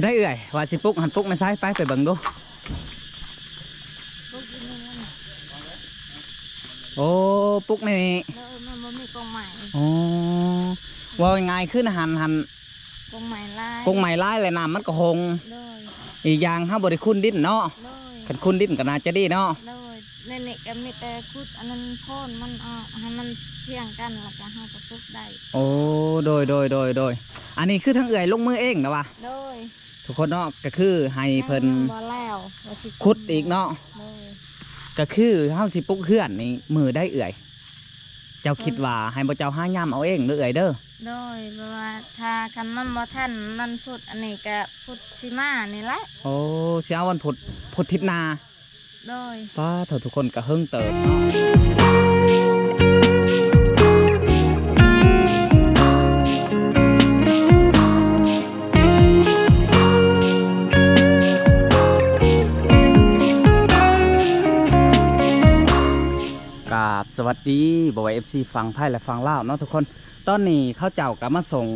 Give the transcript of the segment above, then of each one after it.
ได้เอื่อยว่าสิปุกหันปุกในซ้ายไปเบิ่งดูโอ้ปุกนี่มันบ่มีกรงใหม่โอ้ว่าง่ายขึ้นหันกรงใหม่ลายกงใหม่ลายเลยน้ำมันก็หงเลยอีกอย่างห้าบริคุณดินเนาะขันคุณดินก็น่าจะดีเนาะเลยนี่ก็มีแต่คุดอันนั้นโค่นมันให้มันเพียงกันแล้วก็ห้าก็ปุกได้โอ้โดยอันนี้คือทั้งเอื่อยลงมือเองนะวะโดยทุกคนเนาะก็คือให้เพิ่นคุดอีกเนาะก็คือเฮาสิปุกเฮือนนี่มือได้เอื่อยเจ้าคิดว่าให้บ่เจ้าหาย่ำเอาเองเด้อเอื่อยเด้อโดยเพราะว่าถ้าคันมันบ่ทันมันพุดอันนี้ก็พุดสิมานี่แหละโอ้สิเอาวันพุธทิศนาโดยป้าเถอะทุกคนก็เฮิงเติบเนาะสวัสดีบอยFC ฟังไพ่และฟังเล่าเนาะทุกคนตอนนี้เขาเจ้าก็มาส่ง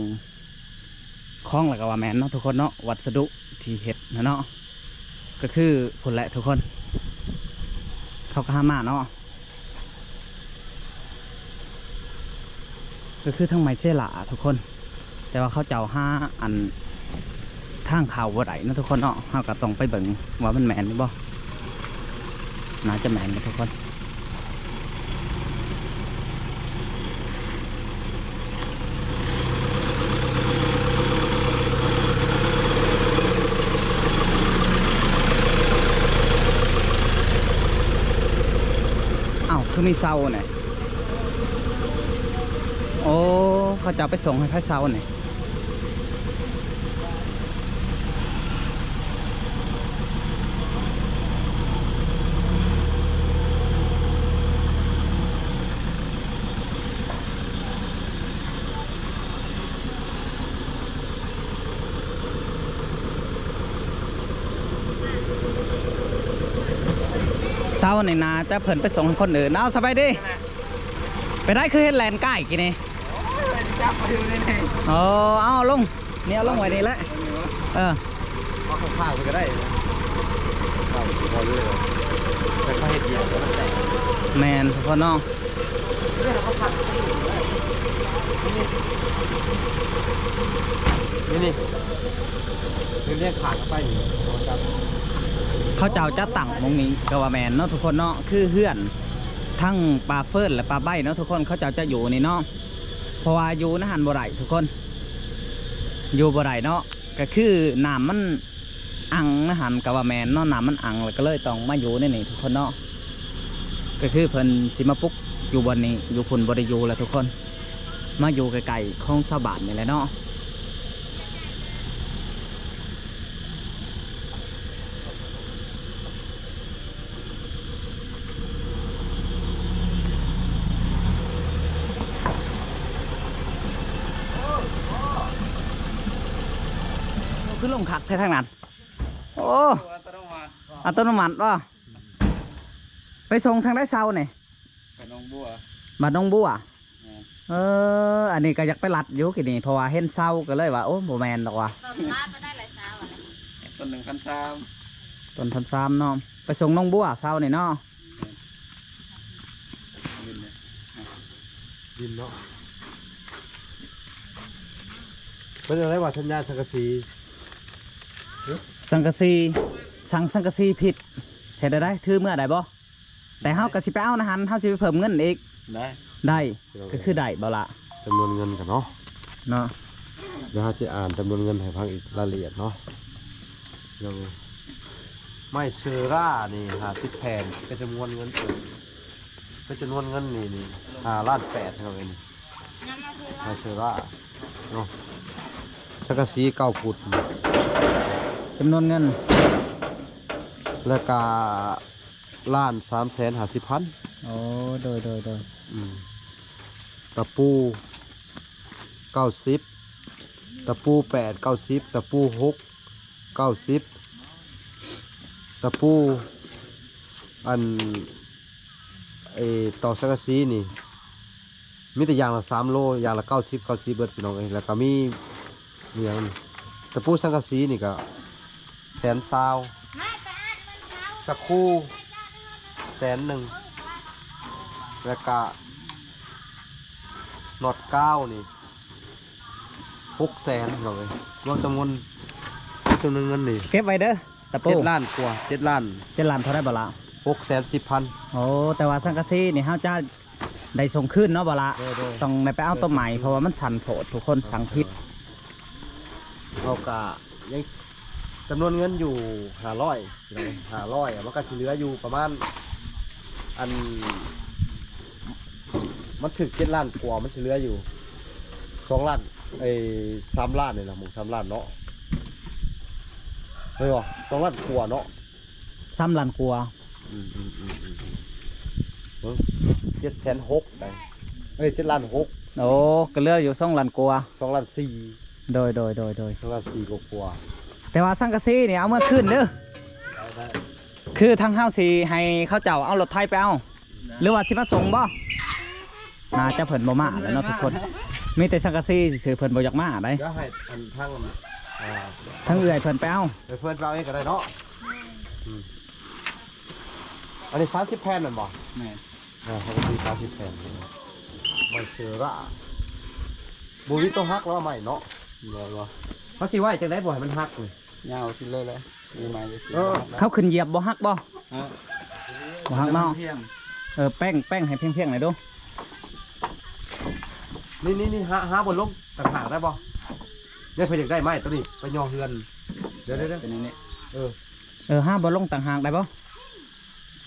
คล้องแล้วก็ว่าแมนเนาะทุกคนเนาะวัสดุที่เห็ดนะเนาะก็คือผลแหละทุกคนเขาก็ห้ามาเนาะก็คือทั้งไม้เสลาทุกคนแต่ว่าเขาเจ้าห้าอันทางข่าวว่าไหนนะทุกคนเนาะเขาก็ต้องไปเบิ่งว่ามันแมนหรือเปล่าน่าจะแมนนะทุกคนคือมีเสาเนี่ยโอ้เขาจะไปส่งให้พระเสาเนี่ยเศร้าในนาจะเพิ่นไปส่งคนอื่นเอาสบายดีไปได้คือเห็นแลนใกล้กี่นี่โอ้เอาลงเนี่ยลงไว้นี่แหละเอาข้าวไปก็ได้ข้าวพอเลยแต่ข้าวเห็ดเดียวแล้วแต่แมนพ่อน้องนี่เรียกขาดไปอยู่เขาเจ้าจะตั้งมงนี้กว่าแมนเนาะทุกคนเนาะคือเฮือนทั้งปลาเฟิร์นและปลาใบเนาะทุกคนเขาเจ้าจะอยู่นี่เนาะเพราะว่าอยู่นะหันบ่ไรทุกคนอยู่บ่ไรเนาะก็คือน้ำมันอังนะหันกว่าแมนเนาะน้ำมันอังแล้วก็เลยต้องมาอยู่ในนี่ทุกคนเนาะก็คือเพิ่นสิมาปุ๊กอยู่บนนี้อยู่พุ่นบริยูแล้วทุกคนมาอยู่ไกลๆของชาวบ้านนี่แหละเนาะคือลงขัดแค่ทางนั้นโอ้อัตโนมัติว่ะไปส่งทางได้เซาเนี่ยบ้านน้องบัวอันนี้ก็อยากไปลัดอยู่กี่นี่เพราะว่าเห็นเซาก็เลยว่าโอ้โบแมนหรอกว่ะต้น1,300ต้น1,300เนาะไปส่งน้องบัวเซาเนี่ยเนาะดินเนาะเป็นอะไรวะสัญญาสังกะสีสังกะสีผิดเห็นได้ถือเมื่อใดบ่แต่เฮากะสิไปเอานะฮันเฮาสิไปเพิ่มเงินอีกได้ก็คือได้บ่ละจำนวนเงินกันเนาะเดี๋ยวจะอ่านจำนวนเงินให้ฟังอีกรายละเอียดเนาะยังไม่เชอร่านี่50แผ่นเป็นจำนวนเงินเป็นจำนวนเงินนี่5,800,000เท่านั้นไม่เชอร่าเนาะสังกะสี9 ฟุตจำนวนเงินแล้วก็1,350,000โอ้โดยตะปู90ตะปู8 90ตะปู6 90ตะปูอันต่อสังกะสีนี่มีแต่อย่างละ3 โลอย่างละ90เบิดพี่น้องแล้วก็มีอย่าง ตะปูสังกะสีนี่ก็แสนซาวสักคู่100,000แล้วก็น็อต9นี่600,000เลยรวมจำนวนเงินนี่ เก็บไว้เด้อตะปู 7 ล้านกว่า7 ล้าน จะล้านเท่าได้บ่ละ 610,000 โอ้แต่ว่าสังกะสีนี่เฮาจะได้ส่งขึ้นเนาะบ่ละ โดย ต้องได้ไปเอาต้นใหม่เพราะว่ามันสั่นโผดทุกคนสั่งพิษ เราก็ยังจำนวนเงินอยู่500เลย500มันก็สิเหลืออยู่ประมาณอันมันถึง7 ล้านกว่ามันสิเหลืออยู่2 ล้าน3 ล้านนี่ล่ะหมู่3 ล้านเนาะเฮ้ยบ่2 ล้านกว่าเนาะ ซ้ำล้านกว่า 760,000ได้7 ล้าน6 โอ้ก็เหลืออยู่2ล้านกว่า 2 ล้าน4 โดย 2 ล้าน4กว่า แต่ว่าสังกะสีนี่เอาเมื่อคืนเด้อ ได้ คือทางเฮาสิให้เขาเจ้าเอารถไถไปเอาหรือว่าสิมาส่งบ่น่าจะเพิ่นบ่มาแล้วเนาะทุกคนมีแต่สังกะสีซื่อๆเพิ่นบ่อยากมาได้ ก็ให้อันทั้ง ทั้งเอื้อยเพิ่นไปเอา เพื่อนเราเองก็ได้เนาะอันนี้30 แผ่นนั่นบ่ แม่น เขาก็มี30 แผ่นไม่เชื่อละบูวิต้องฮักแล้วใหม่เนาะเขาสิไหวจังได้บ่ให้มันฮักเลย ยาวขึ้นเลยมีไม้จะ เขาขึ้นเหยียบบ่ฮักบ่บ่ฮักเนาะ เที่ยง แป้งให้เพียงๆหน่อยดู นี่หาบนลงต่างหากได้บ่เนี่ยเพิ่นอยากได้ไหมตัวนี้ไปย่อเฮือนเดี๋ยว เป็นอย่างนี้ ห้าบ่ลงต่างหากได้บ่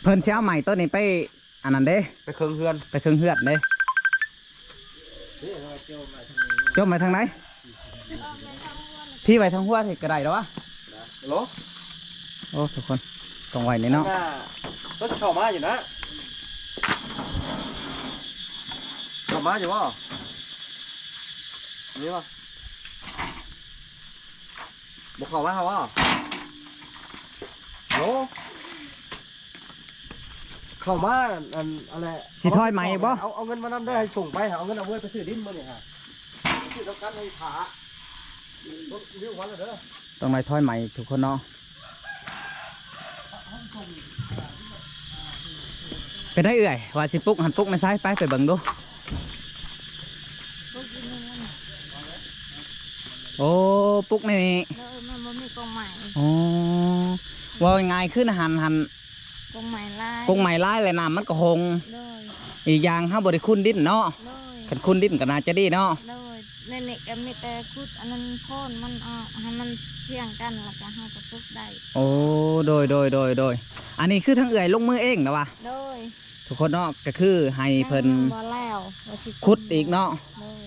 เพิ่นสิเอาใหม่ตัวนี้ไปอันนั้นเด้ ไปเครื่องเฮือน ไปเครื่องเฮือดเด้จมไปทางไหนพี่ไปทางหัวที่กระไดแล้ววะ ฮัลโหล โอ้ทุกคนตรงไว้นี่เนาะ ก็จะเข้ามาอยู่นะเข้ามาอยู่บ่นี่บ่บ่เข้ามาเหรอวะฮัลโหลเข้ามาอันอะไร สิถอยใหม่บ่ เอาเงินมานำได้ให้ส่งไปเอาเงินเอาไว้ไปซื้อดินมื้อนี่ฮะซื้อแล้วกันให้ขาวิววันละเด้อ ต้องไล่ถอยใหม่ทุกคนเนาะไปได้เอื่อยว่าสิปลุกหันปลุกในซ้ายไปเบิ่งดูโอ้ปลุกในนี้ มันบ่มีกองใหม่ อ๋อว่าง่ายขึ้นหัน กองใหม่ลาย กงใหม่ไล่เลยน้ำมันก็หง เลย อีกอย่างห้าบริคุณดินเนาะ เลย ขันคุณดินก็น่าจะดีเนาะ เลยนี่ก็มีแต่คุดอันนั้นโพ่นมันให้มันเพียงกันแล้วก็เฮาก็ปลูกได้ โอ้โดยอันนี้คือทั้งเอื่อยลงมือเองนะวะ เลย ทุกคนเนาะก็คือให้เพิ่น บ่แล้วว่าสิ ขุดอีกเนาะ เลย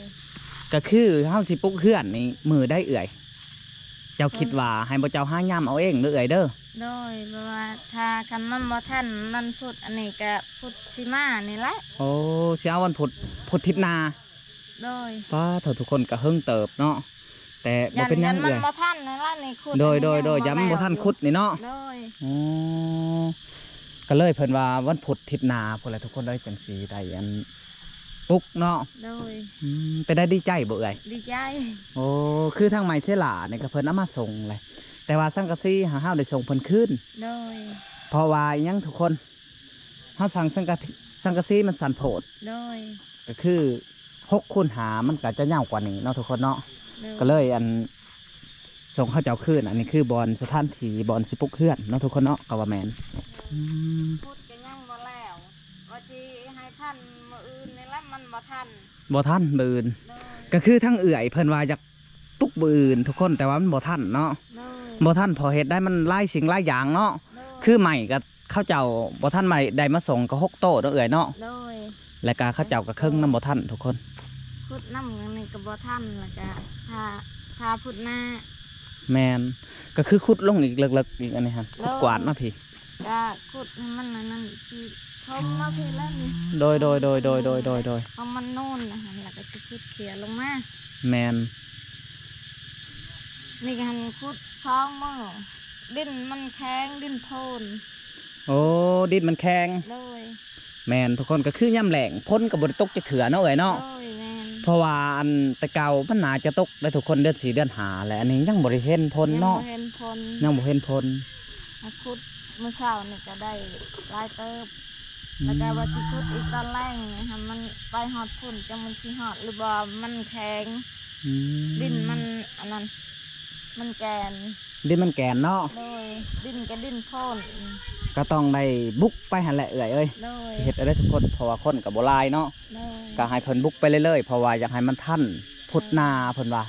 ก็คือเฮาสิปลุกเฮือนนี่มือได้เอื่อย เจ้าคิดว่าให้บ่เจ้าห้าย่ำเอาเองหรือเอื่อยเด้อ เลยเพราะว่าถ้ากันมันบ่ทันมันพุดอันนี้ก็พุดสิมานี่แหละ โอ้เช้าวันพุธทิศนา เลย ป้าเถอะทุกคนก็เฮิงเติบเนาะแต่บ่ ยัน เป็นหยั ยั ง นมัน เอื่อย บ่ทันนี่ละนี่ขุด โดยย้ำบ่ทันขุดนี่เนาะ เลย อ๋อก็เลยเพิ่นว่าวันพุธทิศนาพวกอะไรทุกคนได้จังสีได้อันปลุกเนาะ เลย ไปได้ดีใจบ่เอ่ย ดีใจ โอ้คือทางไม้เสลาเนี่ยก็เพิ่นเอามาส่งเลยแต่ว่าสังกะสีหาเฮาได้ส่งเพิ่นคืน เลย เพราะว่าอิหยังทุกคนเฮาสั่งสังกะสีมันสั่นโพด เลย ก็คือ6คูณหามันก็จะยาวกว่านี้เนาะทุกคนเนาะ เลย ก็เลยอันส่งเขาเจ้าคืนอันนี้คือบอลสถานที่บอลสิปลุกเฮือนเนาะทุกคนเนาะก็ว่าแม่น พูดกันยังบ่แล้วว่าสิให้ท่านมื้ออื่นนี่ละมันบ่ทัน บ่ทันบืน เลย ก็คือทั้งเอื่อยเพิ่นว่าอยากปลุกบืนทุกคนแต่ว่ามันบ่ทันเนาะ เลย บ่ทันพอเฮ็ดได้มันหลายสิ่งหลายอย่างเนาะ เลย คือใหม่ก็เขาเจ้าบ่ทันใหม่ได้มาส่งก็6โต๊ะเนาะเอื่อยเนาะ เลย แล้วก็เขาเจ้าก็เครื่องนำบ่ทันทุกคน พูดน้ำนี่ก็บ่ทันแล้วก็ถ้าพูดหน้า แมนก็คือขุดลงอีกเลิกๆอีกอันนี้ฮะขุดกวาดมาพี่ ก็พูดให้มันนั่นคือทมมาพี่แล้วนี่ โดย เพราะมันโน่นนะฮะแล้วก็จะพูดเขียลงมา แมน นี่ก็หันพูดท้องมือดินมันแข็งดินโพน โอ้ดินมันแข็ง เลย แมนทุกคนก็คือย่ำแหลงพ้นกับบริตกจะเถื่อเนาะเอ่ยเนาะ เลยแมน พ เพราะว่าอันแตะเก่ามันน่าจะตกได้ทุกคนเดือน4เดือน5แหละอันนี้ยังบ่ได้เห็นผล ยัง เนาะ บ่เห็นผล ยังบ่เห็นผล มาคุดเมื่อเช้านี่ก็ได้หลายเติบแล้วก็ว่าสิคุดอีกตอนแรกนี่ค่ะมันไปฮอดฝุ่นจังมันสิฮอดหรือบ่มันแข็ง อืม ดินมันอันนั้นมันแกน ดินมันแก่นเนาะ โดยดินก็ดินโพ่น ก็ต้องได้บุกไปหั่นแหละเอ้ย โดย สิเฮ็ดได้ทุกคนเพราะว่าคนก็บ่หลายเนาะ โดย ก็ให้เพิ่นบุกไปเรื่อยๆเพราะว่าอยากให้มันทันพุธหน้าเพิ่นว่า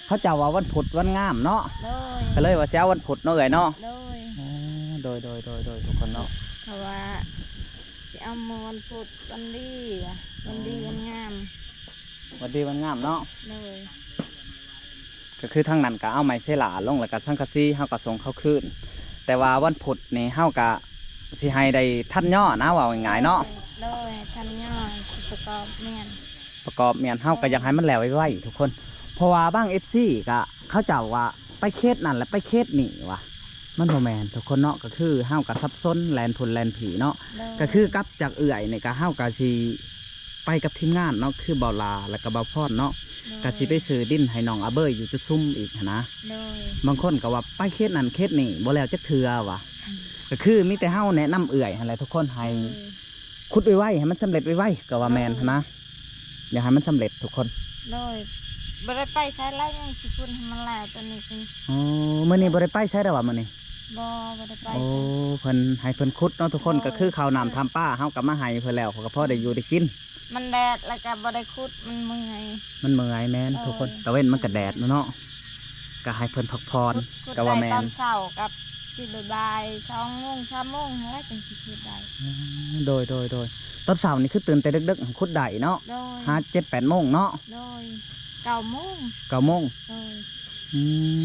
เขาเจ้าว่าวันพุธวันงามเนาะ โดย ก็เลยว่าสิเอาวันพุธเนาะเอ้ยเนาะ โดย อ๋อโดยทุกคนเนาะ เพราะว่าสิเอามาวันพุธวันดีอะวันดีวันงาม วันดีวันงามเนาะ โดย ก็คือทางนั้นก็เอาไม้เสลาลงแล้วก็สังกะสีเฮาก็ส่งเข้าคืนแต่ว่าวันพุธนี่เฮาก็สิให้ได้ทันย่อนะว่าง่ายๆเนาะ โดยทันย่อยประกอบเมียน ประกอบเมียนเฮาก็อยากให้มันแล้วไวๆทุกคน เพราะว่าบาง FC ก็เขาเจ้าว่าไปเขตนั่นและไปเขตนี่ว่ะมันบ่แม่นทุกคนเนาะก็คือเฮาก็ซับซ้อนแลนพุ่นแลนผีเนาะ โดย ก็คือกลับจากเอื่อยนี่ก็เฮาก็สิไปกับทีมงานเนาะคือเบาลาแล้วก็เบาพอดเนาะก็สิไปซื้อดินให้น้องอาเบยอยู่จุดซุ่มอีกหั้นนะ โดย บางคนก็ว่าไปเขตนั่นเขตนี่บ่แล้วจักเทื่อว่ะก็คือมีแต่เฮาแนะนำเอื่อยหั่นแหละทุกคนให้ขุดไวๆให้มันสำเร็จไวๆก็ว่าแม่นหั้นนะอยากให้มันสำเร็จทุกคน โดยบ่ได้ไปใช้ไรยังสิคุณให้มันแล้วตัวนี้จริง อ๋อมื้อนี้บ่ได้ไปใช้ดอกว่ามื้อนี้ บ่ได้ไป โอ้เพิ่นให้เพิ่นขุดเนาะทุกคนก็คือข้าวน้ำทำป้าเฮาก็มาให้เพิ่นแล้วเขาก็พอได้อยู่ได้กิน มันแดดแล้วก็บ่ได้คุดมันเมื่อย มันเมื่อยแม่นทุกคนตะเว้นมันก็แดดเนาะก็ให้เพิ่นพักผ่อน คุด ก็ว่า ได้ แม่ ตอน นเช้ากับสิบ่ายๆ2 โมง 3 โมงแล้วจังสิคุดได้ โดยตอนเช้านี่คือตื่นแต่ดึกๆขุดได้เนาะ โดย หา7-8 โมงเนาะ โดย9 โมง 9 โมง โดย อืม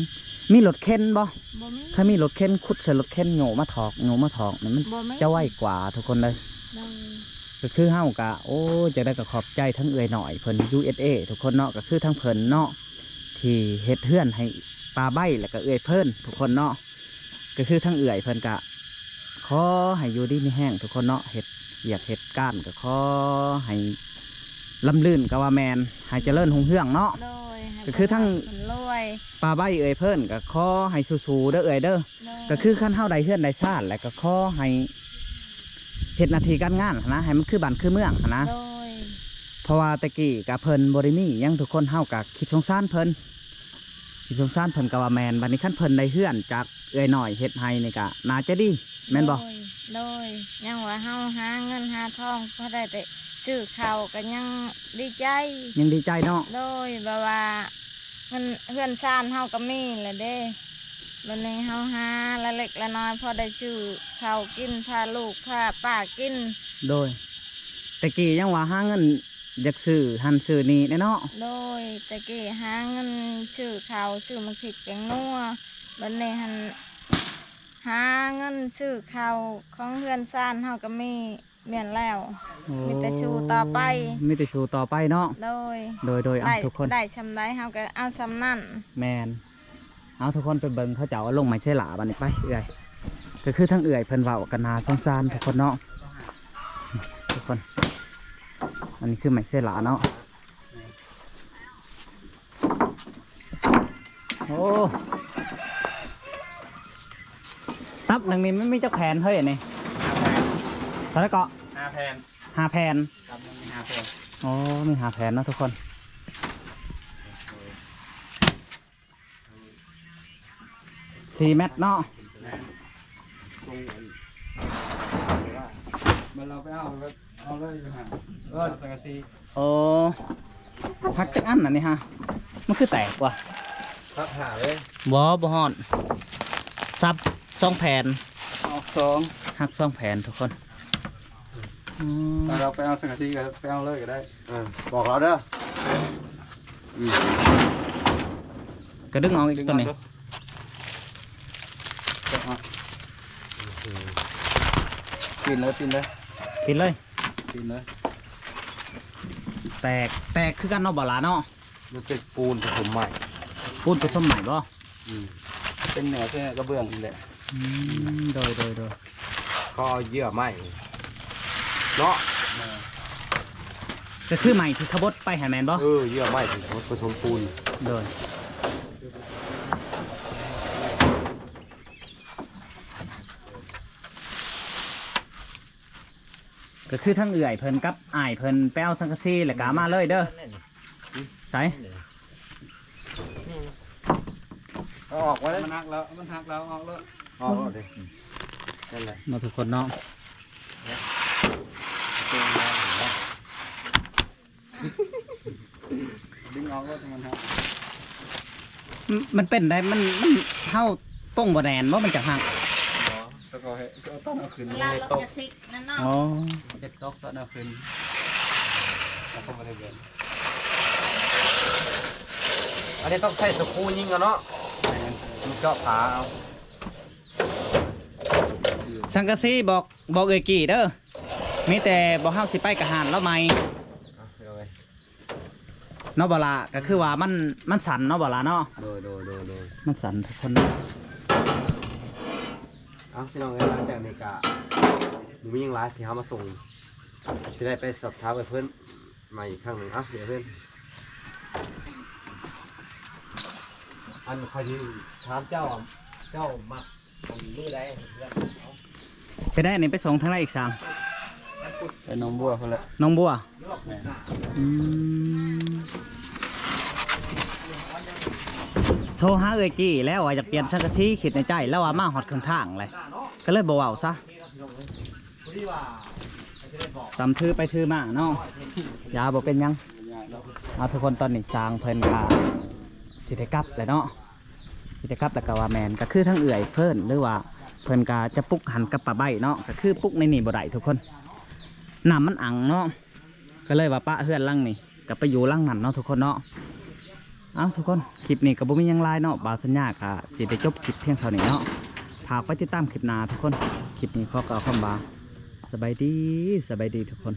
มีรถเข็นบ่ บ่มี ถ้ามีรถเข็นขุดใส่รถเข็นโหมาถอกนี่มัน บ่มี จะไวกว่าทุกคนเลย โดย ก็คือเฮากะโอ้จะได้ก็ขอบใจทั้งเอื้อยหน่อยเพิ่น USA ทุกคนเนาะก็คือทั้งเพิ่นเนาะที่เฮ็ดเฮือนให้ปลาใบแล้วก็เอื้อยเพิ่นทุกคนเนาะก็คือทั้งเอื้อยเพิ่นกะขอให้อยู่ดีมีแห้งทุกคนเนาะเฮ็ดอยากเฮ็ดก้านก็ขอให้ลำลื่นก็ว่าแมนให้เจริญรุ่งเรืองเนาะ โดยให้ ก็คือทั้ง เพิ่นรวย ปลาใบเอื้อยเพิ่นก็ขอให้สู้ๆเด้อเอื้อยเด้อ โดย ก็คือขั้นเฮาได้เฮือนได้ชาติแล้วก็ขอให้เฮ็ดหน้าที่การงานหั้นนะให้มันคือบ้านคือเมืองหั้นนะ โดย เพราะว่าตะกี้กับเพิ่นบริมีหยังทุกคนเฮากับคิดสงสารเพิ่นคิดสงสารเพิ่นก็ว่าแมนบัดนี้ขั้นเพิ่นได้เฮือนจากเอื้อยหน่อยเฮ็ดให้นี่ก็น่าจะดีแม่นบ่ โดยยังว่าเฮาหาเงินหาทองพอได้แต่ซื้อข้าวก็ยังดีใจ ยังดีใจเนาะ โดยแบบว่ามันเพื่อนชานเฮาก็มีแหละเด้วันนี้เฮาหาละเล็กละน้อยพอได้ซื้อข้าวกินพาลูกพาป้ากิน โดยตะกี้ยังว่าหาเงินอยากซื้อหันซื้อนี่แน่เนาะ โดยตะกี้หาเงินซื้อข้าวซื้อมะพริกแกงนัววันนี้หันหาเงินซื้อข้าวของเพื่อนชานเฮาก็มีเมียนแล้ว โอ้ มีแต่สู้ต่อไป มีแต่สู้ต่อไปเนาะ โดย โดยเอา ได้ ทุกคน ได้ชำได้เฮาก็เอาชำนั่น แมนเอาทุกคนไปเบิ่งเขาเจ้าเอาลงไม้ใช่หลาบัดนี้ไปเอื้อยก็คือทั้งเอื้อยเพิ่นเว้ากันนาสงสารทุกคนเนาะทุกคนอันนี้คือไม้ใช่หลาเนาะโอ้ตับหนึ่งนี่ไม่มีเจ้าแผนเฮ้ยอันนี่ตอนแรกก็ 5 แผน 5 แผน ครับมันมี5 แผน โอ้มี5 แผนเนาะทุกคน4 เม็ดเนาะ มันเราไปเอาเลยอยู่ห่างสังกะสี โอ้พักจักอันน่ะนี่ฮะมันคือแตกว่ะ พักหาเลย บ่ฮอดซับ2 แผน เอา2 หัก2 แผนทุกคนอืม เราไปเอาสังกะสีก็ไปเอาเลยก็ได้ บอกเราเด้อก ระดึงออกอีกตัวนี้ ปินเลย ปิดเลย ปินเลย แตกคือกันเนาะบ่ล่ะเนาะ มันเป็นปูนผสมใหม่ พูดผสมใหม่บ่ เป็นเหนือเส้นกระเบื้องนี่แหละ โดย ก็เอาเยื่อใหม่เนาะ ก็ ก็คือใหม่ที่ขบดไปหันแมนบ่ เยื่อไม้ที่ผสมปูน โดยก็คือทั้งเอื่อยเพิ่นกับอ้ายเพิ่นไปเอาสังกะสีแล้วก็เอามาเลยเด้อใส่ เอาออกไว้เลย มันหักแล้วมันหักแล้วออกแล้ว ออกเลยนั่นแหละ มาทุกคนเนาะ ดึงออกแล้วมันหัก มันเป็นได้มันเท่าป้งบ่แนนว่ามันจะหัก ตะกอให้ก็ต้องเอาขึ้น เวลาเราจะซิกนั่นเนาะ อ๋อ เจ็ดตกต้องเอาขึ้นแล้วก็ไม่ได้เกิน อันนี้ต้องใช้สกรูยิงกันเนาะมันเจาะขาเอา สังกะสีบอกเอ้ยกี่เด้อมีแต่บ่เฮาสิไปกะหานแล้วไหม เอาไป เนาะบ่ล่ะก็คือว่ามันสั่นเนาะบ่ล่ะเนาะ โดย มันสั่นทุกคนเนาะ เอาพี่น้องหลังจากนี้ก็มียังไลฟ์ที่เขามาส่งจะได้ไปสอบถามกับเพื่อนใหม่อีกครั้งหนึ่งเดี๋ยวเพื่อนอันคอยที่ถามเจ้ามักผมมือใดเพื่อน ไปได้นี่ไปส่งทางไหนอีกสั่ง ไปน้องบัวคนละ น้องบัวอืมโทรหาเอ้ยกี่แล้วว่าจะเปลี่ยนสังกะสีคิดในใจแล้วว่ามาฮอดข้างทางเลยก็เลยบ่เว้าซะสำถือไปถือมาเนาะยาบ่เป็นหยังเอาทุกคนตอนนี้สร้างเพิ่นก็สิได้กลับเลยเนาะสิได้กลับแล้วก็ว่าแมนก็คือทั้งเอื่อยเพิ่นหรือว่าเพิ่นก็จะปลุกหันกับปลาใบเนาะก็คือปลุกในนี่บ่ได้ทุกคนน้ำมันอังเนาะก็เลยว่าปะเฮือนหลังนี่ก็ไปอยู่หลังนั้นเนาะทุกคนเนาะเอาทุกคนคลิปนี้ก็บ่มีหยังหลายเนาะบาวสัญญาก็สิได้จบคลิปเพียงเท่านี้เนาะฝากไปติดตามคลิปหน้าทุกคนคลิปนี้ขอกล่าวคำว่าสบายดีทุกคน